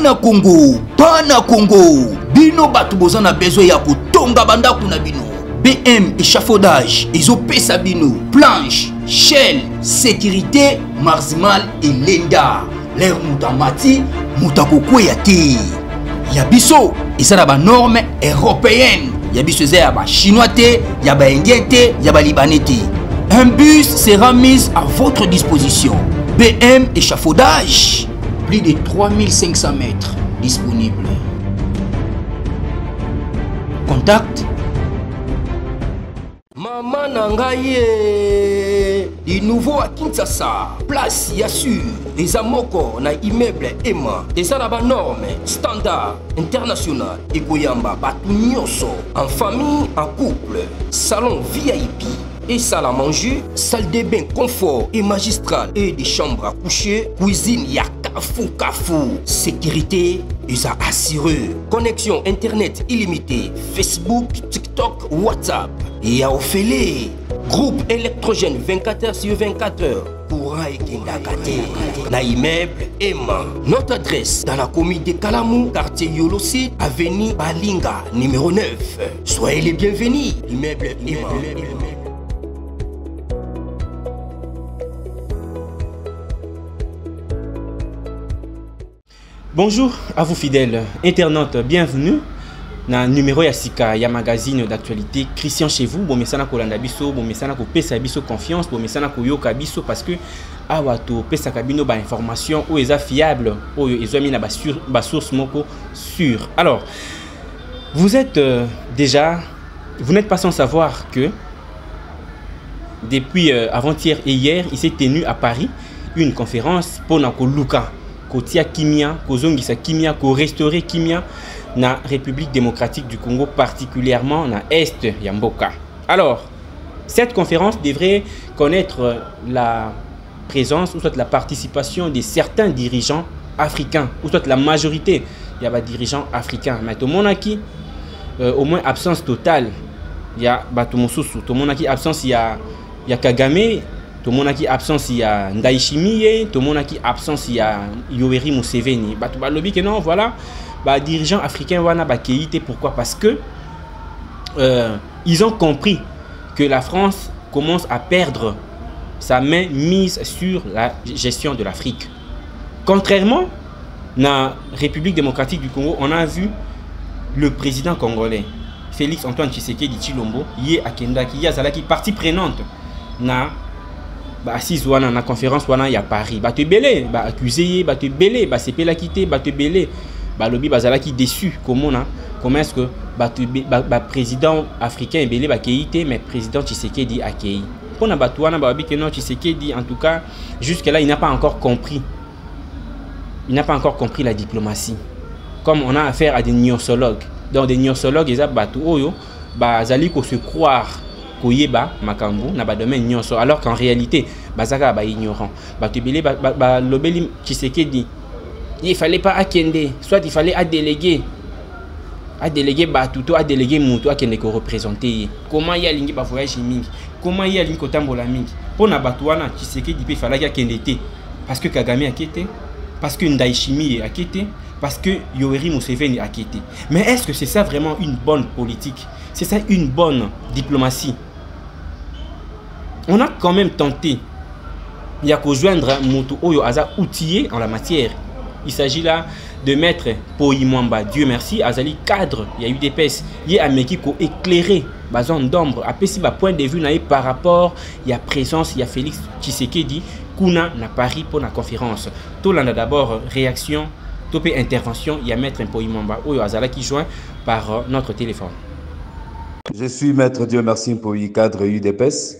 Bana Congo, bino batu bozana besoin ya kotonga bandaku na bino. BM échafaudage, ezopesa bino, planche, shell, sécurité, marzimal et lenda. L'air moutamati, mutakokwea te. Yabiso, ezana ba norme européenne. Yabiso ya ba chinois te, ya ba indien te, ya ba libanais te. Un bus sera mis à votre disposition. BM échafaudage, plus de 3500 mètres disponibles. Contact Maman Nangaye, du nouveau à Kinshasa, place Yassur, des amoko na immeuble Emma, des arabes normes, standard, international, et Goyamba, Batunyoso, en famille, en couple, salon VIP. Et salle à manger, salle de bain confort et magistral et des chambres à coucher, cuisine ya kafou, sécurité ils a assuré, connexion internet illimitée, Facebook, TikTok, WhatsApp et à Ophélie, groupe électrogène 24h/24 courant et kindakate, na immeuble Emma. Notre adresse dans la commune de Kalamou, quartier Yolosi, avenue Balinga, numéro 9. Soyez les bienvenus, immeuble Emma. Bonjour à vous fidèles internautes, bienvenue dans le numéro Yassika, ya magazine d'actualité Christian chez vous. Bon messana ko landa biso, bon messana ko pesa biso confiance, bon messana ko yoka biso parce que awato pesa kabino ba information ou eza fiable, ou ezo mi na ba source moko sûre. Alors, vous êtes vous n'êtes pas sans savoir que depuis avant-hier et hier, il s'est tenu à Paris une conférence pour Nako Luka. Kotia Kimia, Kozongisa Kimia, ko restaurer Kimia na République démocratique du Congo, particulièrement na Est Yamboka. Alors, cette conférence devrait connaître la présence ou soit la participation de certains dirigeants africains, ou soit la majorité il y a des dirigeants africains. Mais tout le monde qui au moins absence totale, il y a Batumosusu, tout le monde qui absence il y a Kagame. Tout le monde qui absence il y a Ndayishimiye, tout le monde qui absence il y a Yoweri Museveni. Bah tout le lobby que non voilà, bah dirigeants africains wana ba keité. Pourquoi? Parce que ils ont compris que la France commence à perdre sa main mise sur la gestion de l'Afrique. Contrairement na République démocratique du Congo, on a vu le président congolais Félix Antoine Tshisekedi Tshilombo yé akendaki yazalaki partie prenante na ba assise wana na conférence wana ya Paris ba te belé ba accusé ba te belé ba sepela quitté ba te belé ba lobby bazalaki déçu comment est-ce que ba président africain belé ba keité mais président Tshisekedi accueilli pour na ba wana ba bi que non Tshisekedi en tout cas jusque là il n'a pas encore compris la diplomatie, comme on a affaire à des gnosologues. Donc des gnosologues ils a batu oyo ba zali ko se croire koyeba makambo na ba domaine nyonso, alors qu'en réalité bazaka ba ignorant ba tebele ba lobeli Tshisekedi il fallait pas akende, soit il fallait à déléguer ba tuto à déléguer muto akende ko représenter comment y a lingi ba voyage mingi, comment y a lingi kotambola mingi pona batu wana Tshisekedi pe fallait akende te parce que Kagame a quitté, parce que Ndayishimiye a quitté, parce que Yoweri Museveni a quitté. Mais est-ce que c'est ça vraiment une bonne politique? C'est ça une bonne diplomatie? On a quand même tenté de rejoindre Moutou Oyo Aza outillé en la matière. Il s'agit là de mettre Poimwamba, Dieu merci, Azali cadre, il y a eu des pèses, il y a un qui a éclairé, bazan d'ombre, à petit point de vue par rapport, il y a présence, il y a Félix Tshisekedi, Kuna na Paris pour la conférence. Tout l'an d'abord réaction, topé intervention, il y a maître Poimwamba Oyo Azala qui joint par notre téléphone. Je suis maître Dieu merci Poyi, cadre UDPS.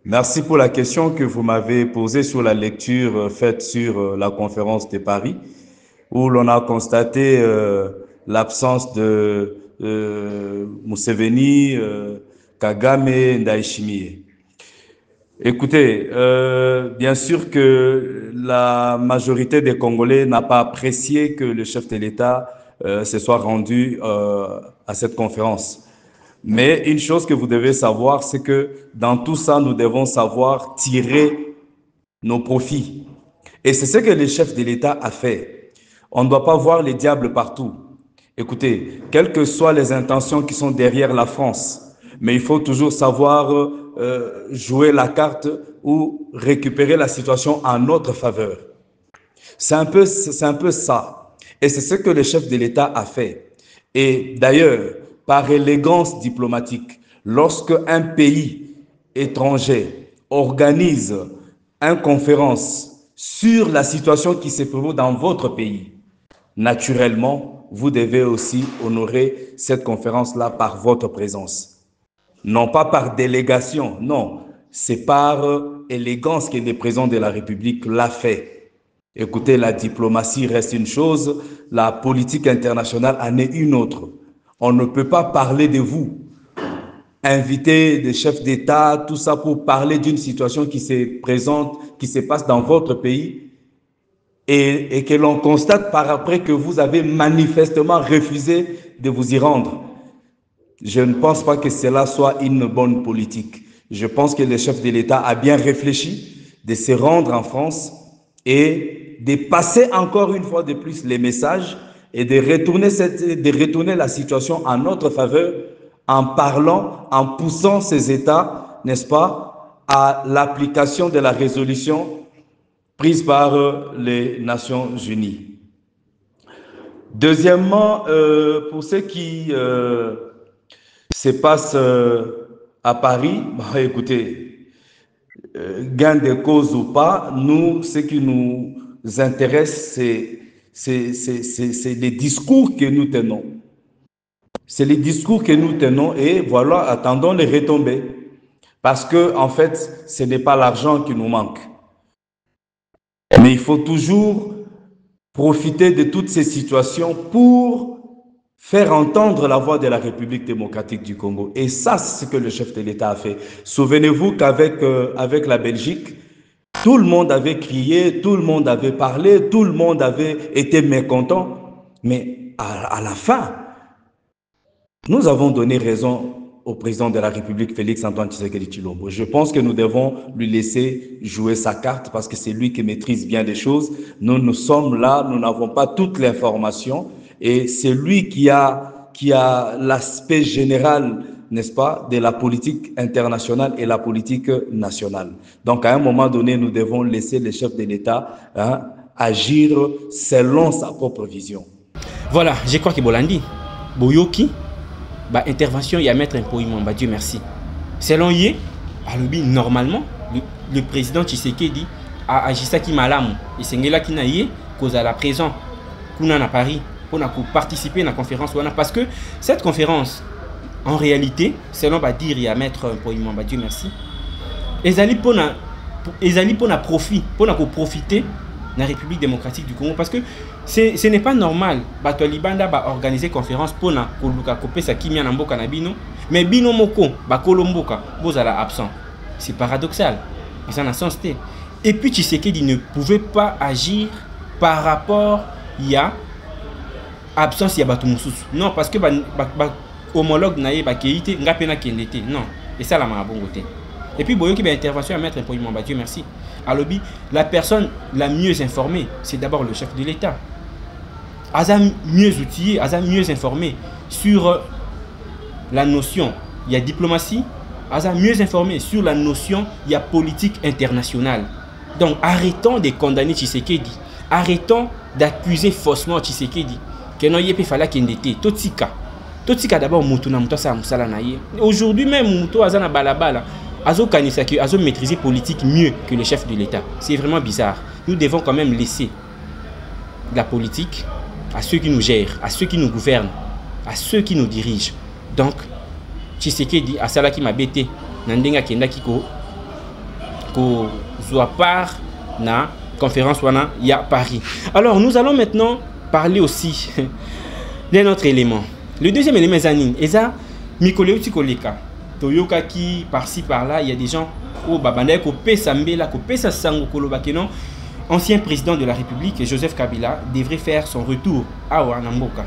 Merci pour la question que vous m'avez posée sur la lecture faite sur la conférence de Paris, où l'on a constaté l'absence de Museveni, Kagame, Ndayishimiye. Écoutez, bien sûr que la majorité des Congolais n'a pas apprécié que le chef de l'État se soit rendu à cette conférence. Mais une chose que vous devez savoir, c'est que dans tout ça, nous devons savoir tirer nos profits. Et c'est ce que le chef de l'État a fait. On ne doit pas voir les diables partout. Écoutez, quelles que soient les intentions qui sont derrière la France, mais il faut toujours savoir jouer la carte ou récupérer la situation en notre faveur. C'est un peu ça. Et c'est ce que le chef de l'État a fait. Et d'ailleurs, par élégance diplomatique, lorsque un pays étranger organise une conférence sur la situation qui se prévaut dans votre pays, naturellement, vous devez aussi honorer cette conférence-là par votre présence. Non pas par délégation, non. C'est par élégance que le président de la République l'a fait. Écoutez, la diplomatie reste une chose, la politique internationale en est une autre. On ne peut pas parler de vous, inviter des chefs d'État, tout ça pour parler d'une situation qui se présente, qui se passe dans votre pays et que l'on constate par après que vous avez manifestement refusé de vous y rendre. Je ne pense pas que cela soit une bonne politique. Je pense que le chef de l'État a bien réfléchi de se rendre en France et de passer encore une fois de plus les messages et de retourner la situation en notre faveur en parlant, en poussant ces États, n'est-ce pas, à l'application de la résolution prise par les Nations Unies. Deuxièmement, pour ce qui se passe à Paris, bah, écoutez, gain de cause ou pas, nous, ce qui nous intéresse, c'est les discours que nous tenons. C'est les discours que nous tenons et voilà, attendons les retombées. Parce que, en fait, ce n'est pas l'argent qui nous manque. Mais il faut toujours profiter de toutes ces situations pour faire entendre la voix de la République démocratique du Congo. Et ça, c'est ce que le chef de l'État a fait. Souvenez-vous qu'avec avec la Belgique, tout le monde avait crié, tout le monde avait parlé, tout le monde avait été mécontent. Mais à la fin, nous avons donné raison au président de la République, Félix-Antoine Tshisekedi Tshilombo. Je pense que nous devons lui laisser jouer sa carte parce que c'est lui qui maîtrise bien les choses. Nous sommes là, nous n'avons pas toute l'information et c'est lui qui a l'aspect général, n'est-ce pas, de la politique internationale et la politique nationale. Donc à un moment donné, nous devons laisser le chef de l'État agir selon sa propre vision. Voilà, je crois que Bolandi, Boyoki, bah, intervention, il y a Maître Mpoï Mamba, Dieu merci. Selon Yé, normalement, le président Tshisekedi a agi ça qui malamu. Et c'est là qui n'a yé, cause à la présent, qu'on a à Paris, pour participer à la conférence. Parce que cette conférence, en réalité, selon va dire, il y a Maître Mpoï Mamba, Dieu merci. Ils allaient pour profiter de la République démocratique du Congo parce que ce n'est pas normal bato libanda ba organiser conférence pour na koluka kopesa kimia na mboka na bino mais bino moko ba kolomboka bozala absent. C'est paradoxal. Ils en a sens té. Et puis Tshisekedi ne pouvait pas agir par rapport à absence ya bato mususu. Non parce que ba homologue na ye ba keité ngapena kendete. Non, et ça la mabongote. Et puis boyoki ba intervention à Maître Mpoï Mamba, Dieu merci. À lobby, la personne la mieux informée, c'est d'abord le chef de l'État. Aza mieux outillé, Aza mieux informé sur la notion, il y a diplomatie, Aza mieux informé sur la notion, il y a politique internationale. Donc arrêtons de condamner Tshisekedi, arrêtons d'accuser faussement Tshisekedi. Que non yepe fala kendete, totika d'abord mutuna muto sa musala na ye. Aujourd'hui même muto aza na balabala. Azo Kanisaki, Azo maîtriser politique mieux que le chef de l'État. C'est vraiment bizarre. Nous devons quand même laisser la politique à ceux qui nous gèrent, à ceux qui nous gouvernent, à ceux qui nous dirigent. Donc, Tshisekedi, à cela qui m'a bêté, Nandenga Kenda Kiko, ko soit part na conférence wana ya Paris. Alors, nous allons maintenant parler aussi d'un autre élément. Le deuxième élément, Zanin, Eza Mikoleo Tikoleka. Toyoka qui par-ci par-là, il y a des gens au Babanda, Kopesa Mbela, Kopesa Sango Kolobakeno, ancien président de la République, Joseph Kabila, devrait faire son retour à Ouanamboka.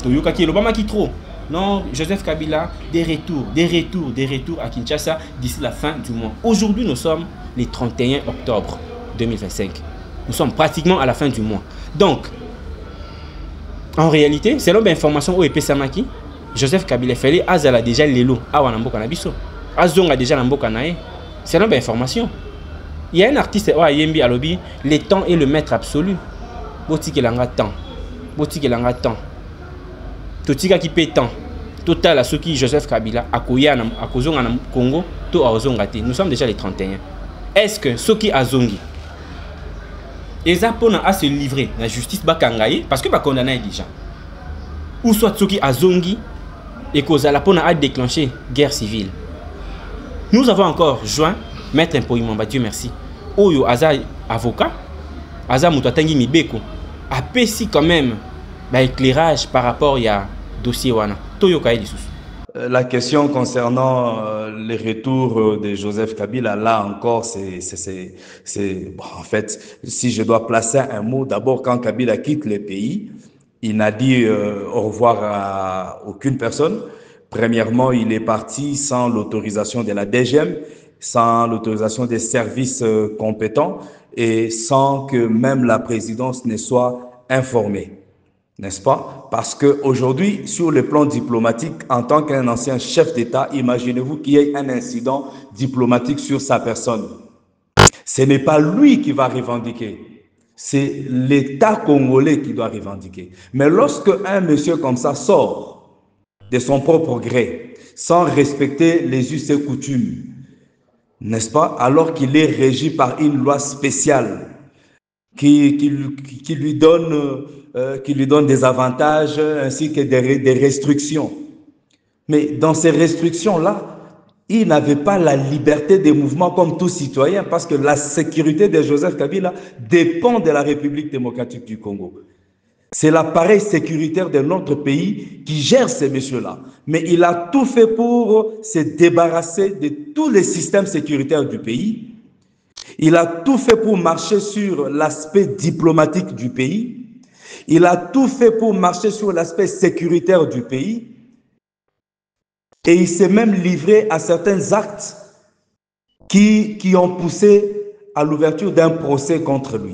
Toyoka qui est l'Obama qui trop. Non, Joseph Kabila, des retours à Kinshasa d'ici la fin du mois. Aujourd'hui, nous sommes le 31 octobre 2025. Nous sommes pratiquement à la fin du mois. Donc, En réalité, selon l'information où est Samaki, Joseph Kabila Fele azala déjà lelo awa na mboka na biso. Azonga déjà na mboka na ye. Selon l'information. Il y a un artiste Yembi Alobi, le temps est le maître absolu. Boti kelanga temps. Boti kelanga temps. Totika ki pe temps. Total à ceux qui Joseph Kabila akoya na akozonga na Congo to azonga te. Nous sommes déjà les 31. Est-ce que ceux qui azongi Ezapona a se livrer la justice bakangaye parce que ba condamné déjà. Ou soit ceux qui azongi et kozala pona a déclenché guerre civile. Nous avons encore joint Maître Mpoimamba, Dieu merci. Oyo aza avocat, aza mutuatangi mibeko. Apesi quand même éclairage par rapport à dossier wana. Toyo kaye lisusu. La question concernant les retours de Joseph Kabila, là encore, bon, en fait, si je dois placer un mot, d'abord quand Kabila quitte le pays, il n'a dit au revoir à aucune personne. Premièrement, il est parti sans l'autorisation de la DGM, sans l'autorisation des services compétents et sans que même la présidence ne soit informée. N'est-ce pas? Parce qu'aujourd'hui, sur le plan diplomatique, en tant qu'un ancien chef d'État, imaginez-vous qu'il y ait un incident diplomatique sur sa personne. Ce n'est pas lui qui va revendiquer, c'est l'État congolais qui doit revendiquer. Mais lorsque un monsieur comme ça sort de son propre gré, sans respecter les us et coutumes, n'est-ce pas? Alors qu'il est régi par une loi spéciale qui lui donne des avantages ainsi que des restrictions. Mais dans ces restrictions-là, il n'avait pas la liberté de mouvement comme tout citoyen parce que la sécurité de Joseph Kabila dépend de la République démocratique du Congo. C'est l'appareil sécuritaire de notre pays qui gère ces messieurs-là. Mais il a tout fait pour se débarrasser de tous les systèmes sécuritaires du pays. Il a tout fait pour marcher sur l'aspect diplomatique du pays. Il a tout fait pour marcher sur l'aspect sécuritaire du pays. Et il s'est même livré à certains actes qui ont poussé à l'ouverture d'un procès contre lui.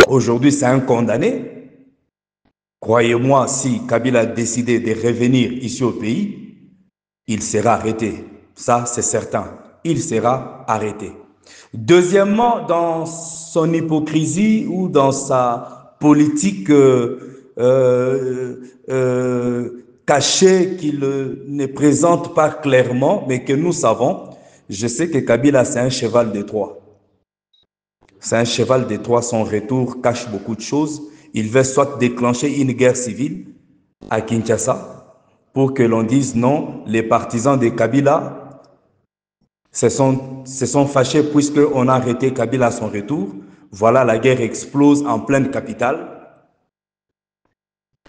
Aujourd'hui, c'est un condamné. Croyez-moi, si Kabila a décidé de revenir ici au pays, il sera arrêté. Ça, c'est certain. Il sera arrêté. Deuxièmement, dans son hypocrisie ou dans sa politique cachée qu'il ne présente pas clairement, mais que nous savons, je sais que Kabila, c'est un cheval de Troie. C'est un cheval de Troie, son retour cache beaucoup de choses. Il veut soit déclencher une guerre civile à Kinshasa pour que l'on dise non, les partisans de Kabila se sont fâchés puisqu'on a arrêté Kabila à son retour. Voilà, la guerre explose en pleine capitale.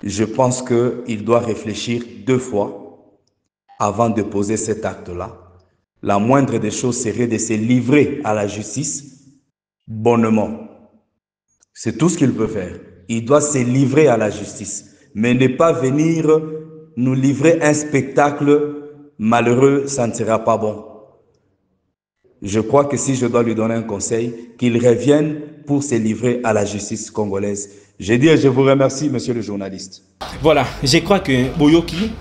Je pense qu'il doit réfléchir 2 fois avant de poser cet acte-là. La moindre des choses serait de se livrer à la justice bonnement. C'est tout ce qu'il peut faire. Il doit se livrer à la justice, mais ne pas venir nous livrer un spectacle malheureux, ça ne sera pas bon. Je crois que si je dois lui donner un conseil, qu'il revienne pour se livrer à la justice congolaise. Je dis et je vous remercie, monsieur le journaliste. Voilà, je crois que Boyoki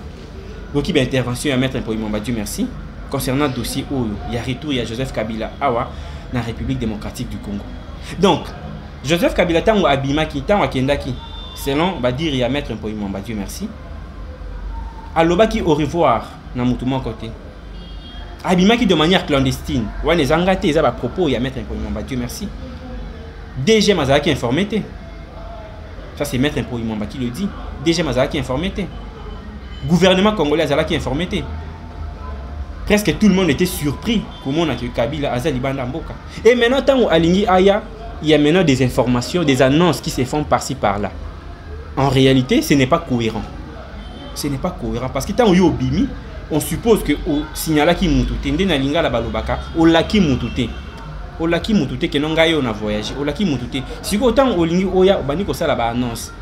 intervention à mettre un Mpoimamba, Dieu merci, concernant le dossier où il y a retour, il y a Joseph Kabila Awa dans la République démocratique du Congo. Donc, Joseph Kabila tango abimaki, tango akendaki, selon dire il y a mettre un Mpoimamba, Dieu merci. Alobaki au revoir dans mon côté. Abimaki de manière clandestine. Ouais, les engagés, ils ont propos, il y a mettre un Mpoimamba, Dieu merci. DG Mazaki informé. Ça, c'est Maître Mpoimamba qui le dit. DG Mazaki informé. Gouvernement congolais Azalaki informé. Presque tout le monde était surpris comment on a que Kabila Azali Banda Mboka. Et maintenant, tant où Alingi Aya, il y a maintenant des informations, des annonces qui se font par-ci par-là. En réalité, ce n'est pas cohérent. Ce n'est pas cohérent parce que tant où il y a Bimi, on suppose que au signala qui mutute, ndena linga la balobaka, au laki mutute. Au laki mutute que non gagne on a voyagé. Au laki mutute. Si autant au lingi oya bani ko ça la ba annonce.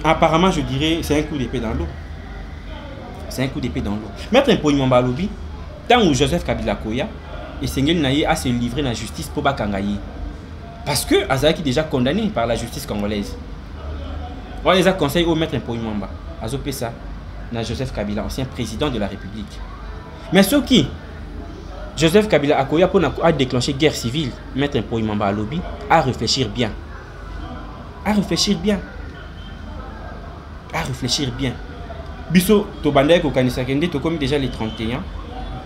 Apparemment, je dirais c'est un coup d'épée dans l'eau. C'est un coup d'épée dans l'eau. Maître Mpoimamba lobi, tant où Joseph Kabila Koya et Sengel Naye a se livré la justice pour Bakangaye. Parce que Azaki déjà condamné par la justice congolaise. On les a conseillé au maître Mpoimamba. Azopé ça. Na Joseph Kabila, ancien président de la République. Mais ce qui Joseph Kabila a déclenché guerre civile, maître Mpoimamba à lobby, à réfléchir bien. À réfléchir bien. À réfléchir bien. Biso, to bandai ko kanisa kende to comme déjà les 31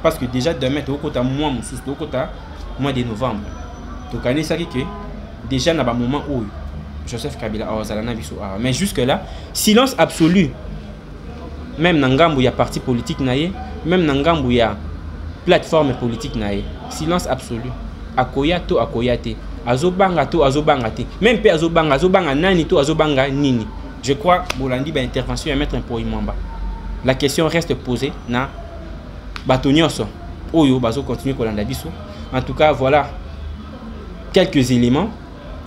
parce que déjà demain to kota mois mususu to kota mois de novembre. To kanisa que déjà na ba moment où Joseph Kabila a ozalana biso a mais jusque là silence absolu. Même na ngambu ya parti politique naie, même na ngambu ya plateforme politique naie, silence absolu. Akoya to akoyate. Azobanga to azobanga te. Même pe azobanga nani to azobanga nini. Je crois Bolandi ba intervention à mettre un Mpoimamba. La question reste posée na batonyoso. Oyo bazo continuer kolanda biso. En tout cas, voilà quelques éléments.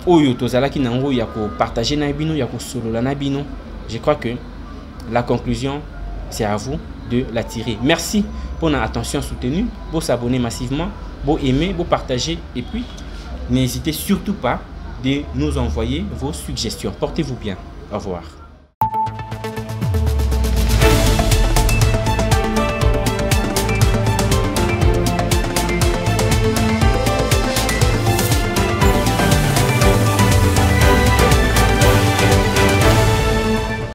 Oyo tozala ki nango ya ko partager na bino, ya ko solola na bino. Je crois que la conclusion c'est à vous de la tirer. Merci pour votre attention soutenue. Vous s'abonner massivement, vous aimer, vous partager et puis n'hésitez surtout pas de nous envoyer vos suggestions. Portez-vous bien. Au revoir.